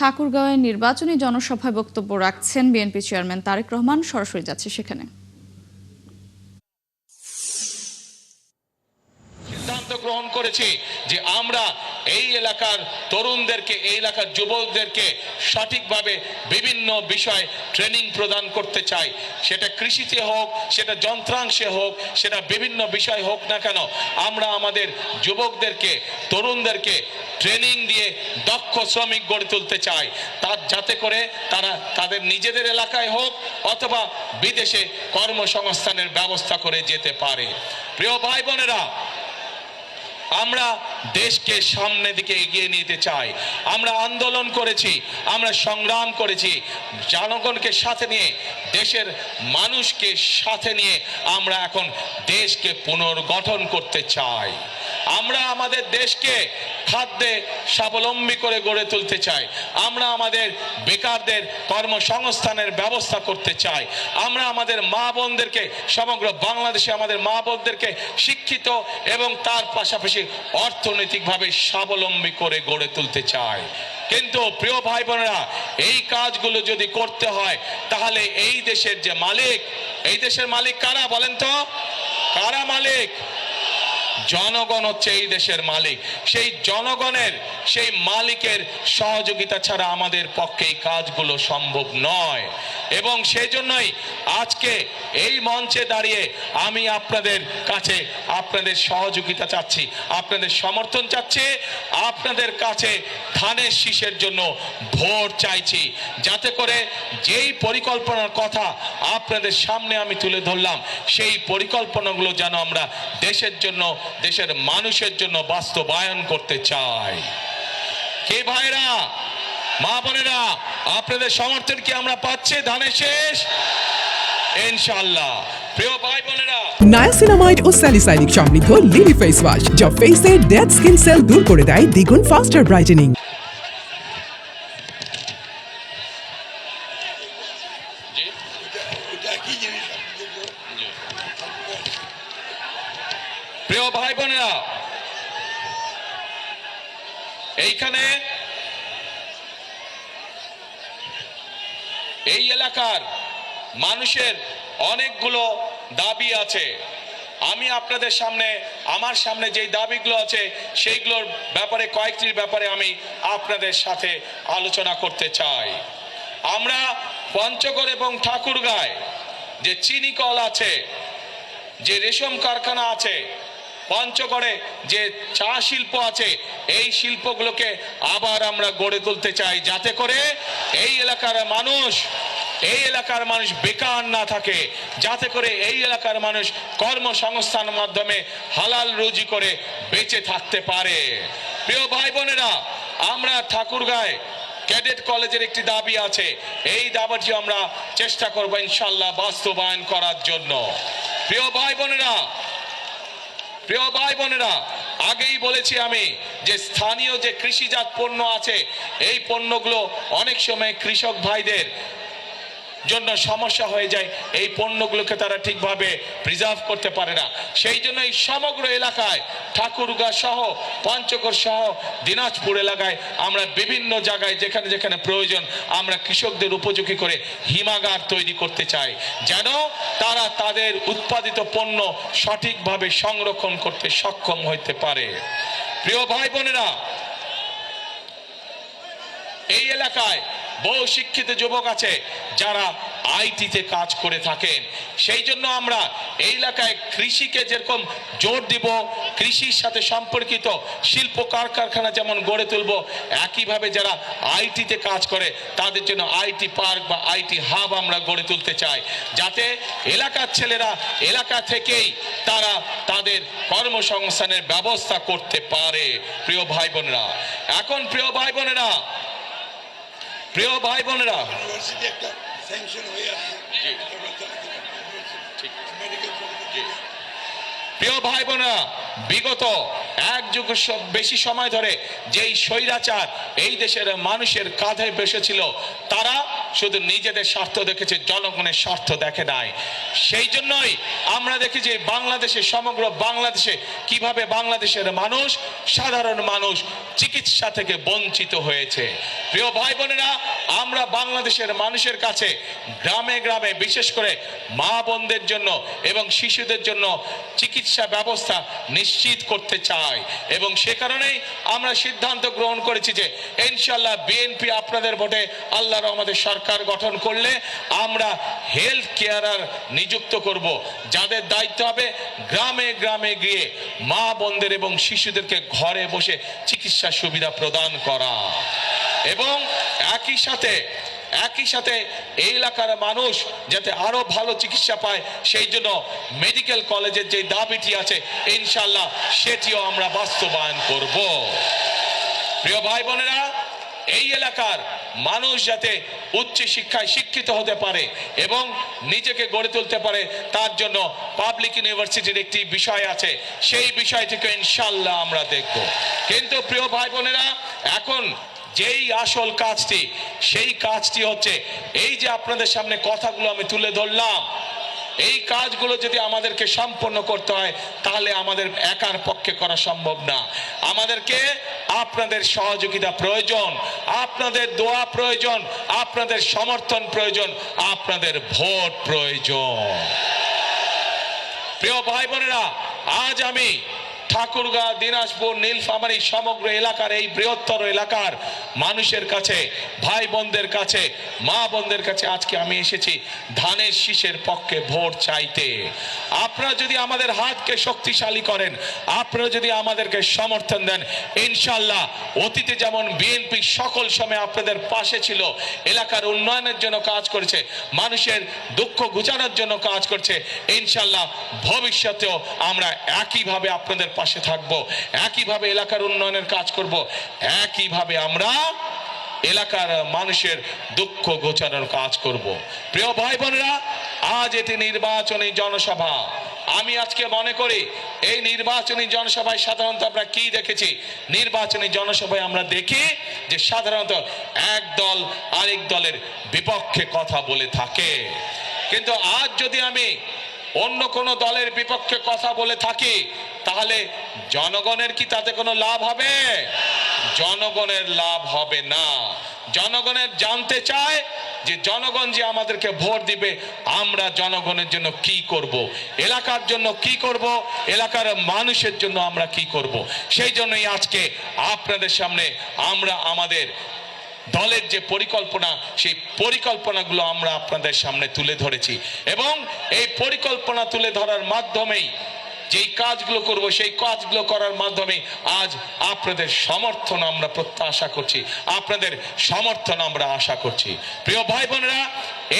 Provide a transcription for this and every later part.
ঠাকুরগাঁওয়ে নির্বাচনী জনসভায় বক্তব্য রাখছেন বিএনপি চেয়ারম্যান তারেক রহমান। সরাসরি যাচ্ছে সেখানে। সিদ্ধান্ত গ্রহণ করেছি যে আমরা এই এলাকার তরুণদেরকে, এই এলাকার যুবকদেরকে সঠিকভাবে বিভিন্ন বিষয় ট্রেনিং প্রদান করতে চাই। সেটা কৃষিতে হোক, সেটা যন্ত্রাংশে হোক, সেটা বিভিন্ন বিষয় হোক না কেন, আমরা আমাদের যুবকদেরকে, তরুণদেরকে ট্রেনিং দিয়ে দক্ষ শ্রমিক গড়ে তুলতে চাই, যাতে করে তারা তাদের নিজেদের এলাকায় হোক অথবা বিদেশে কর্মসংস্থানের ব্যবস্থা করে যেতে পারে। প্রিয় ভাই বোনেরা, আমরা দেশকে সামনের দিকে এগিয়ে নিতে চাই। আমরা আন্দোলন করেছি, আমরা সংগ্রাম করেছি, জনগণকে সাথে নিয়ে, দেশের মানুষকে সাথে নিয়ে আমরা এখন দেশকে পুনর্গঠন করতে চাই। আমরা আমাদের দেশকে খাদ্যে স্বাবলম্বী করে গড়ে তুলতে চাই। আমরা আমাদের বেকারদের কর্মসংস্থানের ব্যবস্থা করতে চাই। আমরা আমাদের মা বোনদেরকে, সমগ্র বাংলাদেশে আমাদের মা বোনদেরকে শিক্ষিত এবং তার পাশাপাশি অর্থনৈতিকভাবে স্বাবলম্বী করে গড়ে তুলতে চাই। কিন্তু প্রিয় ভাই বোনেরা, এই কাজগুলো যদি করতে হয় তাহলে এই দেশের যে মালিক, এই দেশের মালিক কারা বলেন তো? কারা মালিক? জনগণ হচ্ছে এই দেশের মালিক। সেই জনগণের, সেই মালিকের সহযোগিতা ছাড়া আমাদের পক্ষে এই কাজগুলো সম্ভব নয়। এবং সেই জন্যই আজকে এই মঞ্চে দাঁড়িয়ে আমি আপনাদের কাছে আপনাদের সহযোগিতা চাচ্ছি, আপনাদের সমর্থন চাচ্ছি, আপনাদের কাছে ধানের শীষের জন্য ভোট চাইছি, যাতে করে যেই পরিকল্পনার কথা আপনাদের সামনে আমি তুলে ধরলাম, সেই পরিকল্পনাগুলো যেন আমরা দেশের জন্য, দেশের মানুষের জন্য বাস্তবায়ন করতে চাই। কে ভাইরা, মা বোনেরা, আপনাদের সমর্থন কি আমরা পাচ্ছি ধানের শেষ? ইনশাআল্লাহ। প্রিয় ভাই বোনেরা, নায়াসিনামাইড ও স্যালিসাইলিক সমৃদ্ধ লিলি ফেস ওয়াশ যা ফেসের ডেড স্কিন সেল দূর করে দেয় দ্বিগুণ ফাস্টার ব্রাইটেনিং। প্রিয় ভাই বোনেরা, এইখানে এই এলাকার মানুষের অনেকগুলো দাবি আছে। আমি আপনাদের সামনে, আমার সামনে যেই দাবিগুলো আছে সেইগুলোর ব্যাপারে, কয়েকটির ব্যাপারে আমি আপনাদের সাথে আলোচনা করতে চাই। আমরা পঞ্চগড় এবং ঠাকুরগাঁয় যে চিনি কল আছে, যে রেশম কারখানা আছে, পঞ্চগড়ে যে চা শিল্প আছে, এই শিল্পগুলোকে আবার আমরা গড়ে তুলতে চাই, যাতে করে এই এলাকার মানুষ বেকার না থাকে, যাতে করে এই এলাকার মানুষ কর্মসংস্থানের মাধ্যমে হালাল রুজি করে বেঁচে থাকতে পারে। প্রিয় ভাই বোনেরা, আমরা ঠাকুরগাঁয় ক্যাডেট কলেজের একটি দাবি আছে, এই দাবিটি আমরা চেষ্টা করব ইনশাআল্লাহ বাস্তবায়ন করার জন্য। প্রিয় ভাই বোনেরা, আগেই বলেছি আমি যে স্থানীয় যে কৃষিজাত পণ্য আছে, এই পণ্যগুলো অনেক সময় কৃষক ভাইদের জন্য সমস্যা হয়ে যায়, এই পণ্যগুলোকে তারা ঠিকভাবে প্রিজার্ভ করতে পারে না। সেই জন্য এই সমগ্র এলাকায়, ঠাকুরগাঁ সহ, পঞ্চগড় সহ, দিনাজপুর এলাকায় আমরা বিভিন্ন জায়গায় যেখানে যেখানে প্রয়োজন আমরা কৃষকদের উপযোগী করে হিমাগার তৈরি করতে চাই, যেন তারা তাদের উৎপাদিত পণ্য সঠিকভাবে সংরক্ষণ করতে সক্ষম হতে পারে। প্রিয় ভাই বোনেরা, এই এলাকায় বহু শিক্ষিত যুবক আছে যারা আইটিতে কাজ করে থাকেন। সেই জন্য আমরা এই এলাকায় কৃষিকে যেরকম জোর দিব, কৃষির সাথে সম্পর্কিত শিল্প কারখানা যেমন গড়ে তুলব, একইভাবে যারা আইটিতে কাজ করে তাদের জন্য আইটি পার্ক বা আইটি হাব আমরা গড়ে তুলতে চাই, যাতে এলাকার ছেলেরা এলাকা থেকেই তারা তাদের কর্মসংস্থানের ব্যবস্থা করতে পারে। প্রিয় ভাই বোনেরা, এখন প্রিয় ভাই বোনেরা, বিগত এক যুগ বেশি সময় ধরে যেই স্বৈরাচার এই দেশের মানুষের কাঁধে বসেছিল, তারা শুধু নিজেদের স্বার্থ দেখেছে, জনগণের স্বার্থ দেখে নাই। সেই জন্যই আমরা দেখি যে বাংলাদেশে, সমগ্র বাংলাদেশে কিভাবে বাংলাদেশের মানুষ, সাধারণ মানুষ চিকিৎসা থেকে বঞ্চিত হয়েছে। প্রিয় ভাই বোনেরা, আমরা বাংলাদেশের মানুষের কাছে গ্রামে গ্রামে, বিশেষ করে মা বোনদের জন্য এবং শিশুদের জন্য চিকিৎসা ব্যবস্থা নিশ্চিত করতে চাই। এবং সে কারণেই আমরা সিদ্ধান্ত গ্রহণ করেছি যে ইনশাআল্লাহ বিএনপি আপনাদের ভোটে আল্লাহর রহমতে সরকার গঠন করলে আমরা হেলথ কেয়ারার নিযুক্ত করব, যাদের দায়িত্ব হবে গ্রামে গ্রামে গিয়ে মা বোনদের এবং শিশুদেরকে ঘরে বসে চিকিৎসা সুবিধা প্রদান করা। এবং একই সাথে এই এলাকার মানুষ যাতে আরো ভালো চিকিৎসা পায়, সেই জন্য মেডিকেল কলেজের যে দাবিটি আছে ইনশাআল্লাহ সেটিও আমরা বাস্তবায়ন করব। প্রিয় ভাই বোনেরা, এই এলাকার মানুষ যাতে উচ্চ শিক্ষায় শিক্ষিত হতে পারে এবং নিজেকে গড়ে তুলতে পারে, তার জন্য পাবলিক ইউনিভার্সিটির একটি বিষয় আছে, সেই বিষয়টিকে ইনশাআল্লাহ আমরা দেখব। কিন্তু প্রিয় ভাই বোনেরা, এখন যেই আসল কাজটি, সেই কাজটি হচ্ছে এই যে আপনাদের সামনে কথাগুলো আমি তুলে ধরলাম, এই কাজগুলো যদি আমাদেরকে সম্পন্ন করতে হয় তাহলে আমাদের একার পক্ষে করা সম্ভব না। আমাদেরকে আপনাদের সহযোগিতা প্রয়োজন, আপনাদের দোয়া প্রয়োজন, আপনাদের সমর্থন প্রয়োজন, আপনাদের ভোট প্রয়োজন। প্রিয় ভাই বোনেরা, আজ আমি ঠাকুরগাঁও, দিনাজপুর, নীলফামারী সমগ্র এলাকার, এই বৃহত্তর এলাকার মানুষের কাছে, ভাই বোনদের কাছে, মা বোনদের কাছে আজকে আমি এসেছি ধানের শীষের পক্ষে ভোট চাইতে। আপনারা যদি আমাদের হাতকে শক্তিশালী করেন, আপনারা যদি আমাদেরকে সমর্থন দেন, ইনশাআল্লাহ অতীতে যেমন বিএনপি সকল সময় আপনাদের পাশে ছিল, এলাকার উন্নয়নের জন্য কাজ করেছে, মানুষের দুঃখ ঘুচানোর জন্য কাজ করছে, ইনশাআল্লাহ ভবিষ্যতেও আমরা একইভাবে আপনাদের পাশে থাকবো, একইভাবে এলাকার উন্নয়নের কাজ করব, একইভাবে আমরা এলাকার মানুষের দুঃখ ঘোচানোর কাজ করব। প্রিয় ভাই বোনেরা, আজ এটি নির্বাচনী জনসভা। আমি আজকে মনে করি এই নির্বাচনী জনসভায় সাধারণত আমরা কি দেখেছি, নির্বাচনী জনসভায় আমরা দেখি যে সাধারণত এক দল আরেক দলের বিপক্ষে কথা বলে থাকে। কিন্তু আজ যদি আমি অন্য কোনো দলের বিপক্ষে কথা বলে থাকি, তাহলে জনগণের কি তাতে কোনো লাভ হবে? জনগণের লাভ হবে না। জনগণের জানতে চায় যে জনগণ যে আমাদেরকে ভোট দিবে, আমরা জনগণের জন্য কি করব, এলাকার জন্য কি করব, এলাকার মানুষের জন্য আমরা কি করব। সেই জন্যই আজকে আপনাদের সামনে আমরা আমাদের দলের যে পরিকল্পনা, সেই পরিকল্পনাগুলো আমরা আপনাদের সামনে তুলে ধরেছি এবং এই পরিকল্পনা তুলে ধরার মাধ্যমেই যেই কাজগুলো করব, সেই কাজগুলো করার মাধ্যমে আজ আপনাদের সমর্থন আমরা প্রত্যাশা করছি, আপনাদের সমর্থন আমরা আশা করছি। প্রিয় ভাই বোনেরা,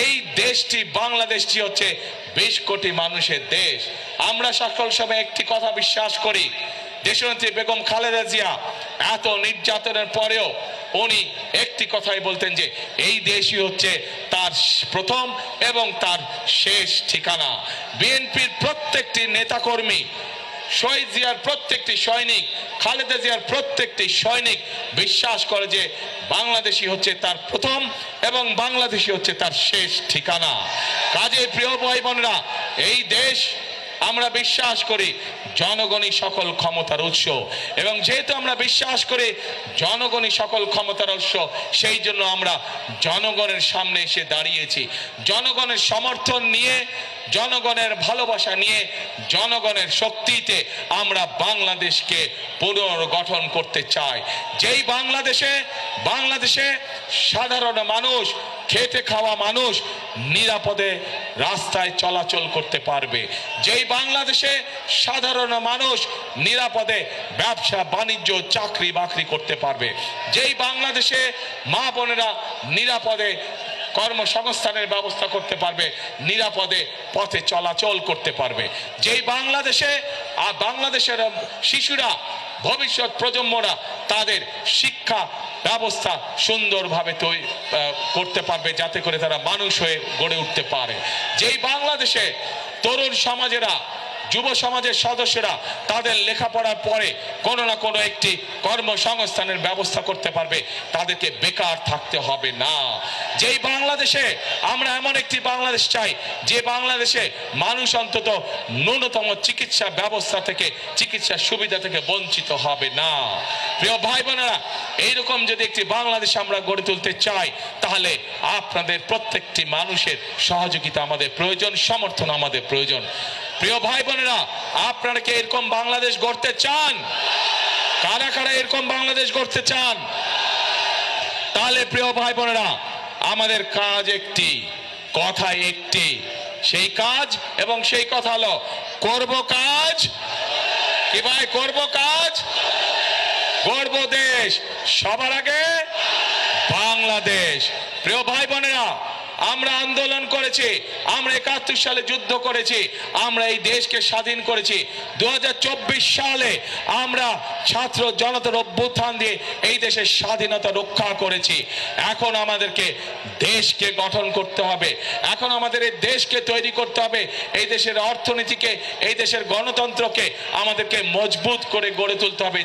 এই দেশটি, বাংলাদেশটি হচ্ছে 20 কোটি মানুষের দেশ। আমরা সকল সময় একটি কথা বিশ্বাস করি, দেশনেত্রী বেগম খালেদা জিয়া এত নির্যাতনের পরেও উনি একটি কথাই বলতেন যে এই দেশই হচ্ছে তার প্রথম এবং তার শেষ ঠিকানা। বিএনপির প্রত্যেকটি নেতাকর্মী, শহীদ জিয়ার প্রত্যেকটি সৈনিক, খালেদা জিয়ার প্রত্যেকটি সৈনিক বিশ্বাস করে যে বাংলাদেশই হচ্ছে তার প্রথম এবং বাংলাদেশই হচ্ছে তার শেষ ঠিকানা। কাজে প্রিয় ভাই বোনেরা, এই দেশ আমরা বিশ্বাস করি জনগণই সকল ক্ষমতার উৎস, এবং যেহেতু আমরা বিশ্বাস করি জনগণই সকল ক্ষমতার উৎস, সেই জন্য আমরা জনগণের সামনে এসে দাঁড়িয়েছি। জনগণের সমর্থন নিয়ে, জনগণের ভালোবাসা নিয়ে, জনগণের শক্তিতে আমরা বাংলাদেশকে পুনর্গঠন করতে চাই। যেই বাংলাদেশে সাধারণ মানুষ, খেটে খাওয়া মানুষ নিরাপদে রাস্তায় চলাচল করতে পারবে, যেই বাংলাদেশে সাধারণ মানুষ নিরাপদে ব্যবসা বাণিজ্য চাকরি বাকরি করতে পারবে, যেই বাংলাদেশে মা বোনেরা নিরাপদে কর্মসংস্থানের ব্যবস্থা করতে পারবে, নিরাপদে পথে চলাচল করতে পারবে, যেই বাংলাদেশের শিশুরা, ভবিষ্যৎ প্রজন্মরা তাদের শিক্ষা ব্যবস্থা সুন্দরভাবে করতে পারবে, যাতে করে তারা মানুষ হয়ে গড়ে উঠতে পারে, যেই বাংলাদেশে তরুণ সমাজেরা যুব সমাজের সদস্যরা তাদের লেখাপড়ার পরে কোনো না কোনো একটি কর্মসংস্থানের ব্যবস্থা করতে পারবে, তাদেরকে বেকার থাকতে হবে না। যেই বাংলাদেশে আমরা এমন একটি বাংলাদেশ চাই, যে বাংলাদেশে মানুষ অন্তত ন্যূনতম চিকিৎসা ব্যবস্থা থেকে, চিকিৎসা সুবিধা থেকে বঞ্চিত হবে না। প্রিয় ভাই বোনেরা, এইরকম যদি একটি বাংলাদেশ আমরা গড়ে তুলতে চাই, তাহলে আপনাদের প্রত্যেকটি মানুষের সহযোগিতা আমাদের প্রয়োজন, সমর্থন আমাদের প্রয়োজন। প্রিয় ভাই বোনেরা, আপনারা কি এরকম বাংলাদেশ গড়তে চান? কারা কারা এরকম বাংলাদেশ গড়তে চান? তাহলে প্রিয় ভাই বোনেরা, আমাদের কাজ একটি, কথা একটি। সেই কাজ এবং সেই কথা হলো, করব কাজ। কি ভাই, করব কাজ, গড়ব দেশ, সবার আগে বাংলাদেশ। প্রিয় ভাই বোনেরা, আমরা আন্দোলন করেছি, আমরা 71 সালে যুদ্ধ করেছি, আমরা এই দেশকে স্বাধীন করেছি। 2024 সালে আমরা ছাত্র জনতার অভ্যুত্থান দিয়ে এই দেশের স্বাধীনতা রক্ষা করেছি। এখন আমাদেরকে দেশকে গঠন করতে হবে, এখন আমাদের এই দেশকে তৈরি করতে হবে, এই দেশের অর্থনীতিকে, এই দেশের গণতন্ত্রকে আমাদেরকে মজবুত করে গড়ে তুলতে হবে।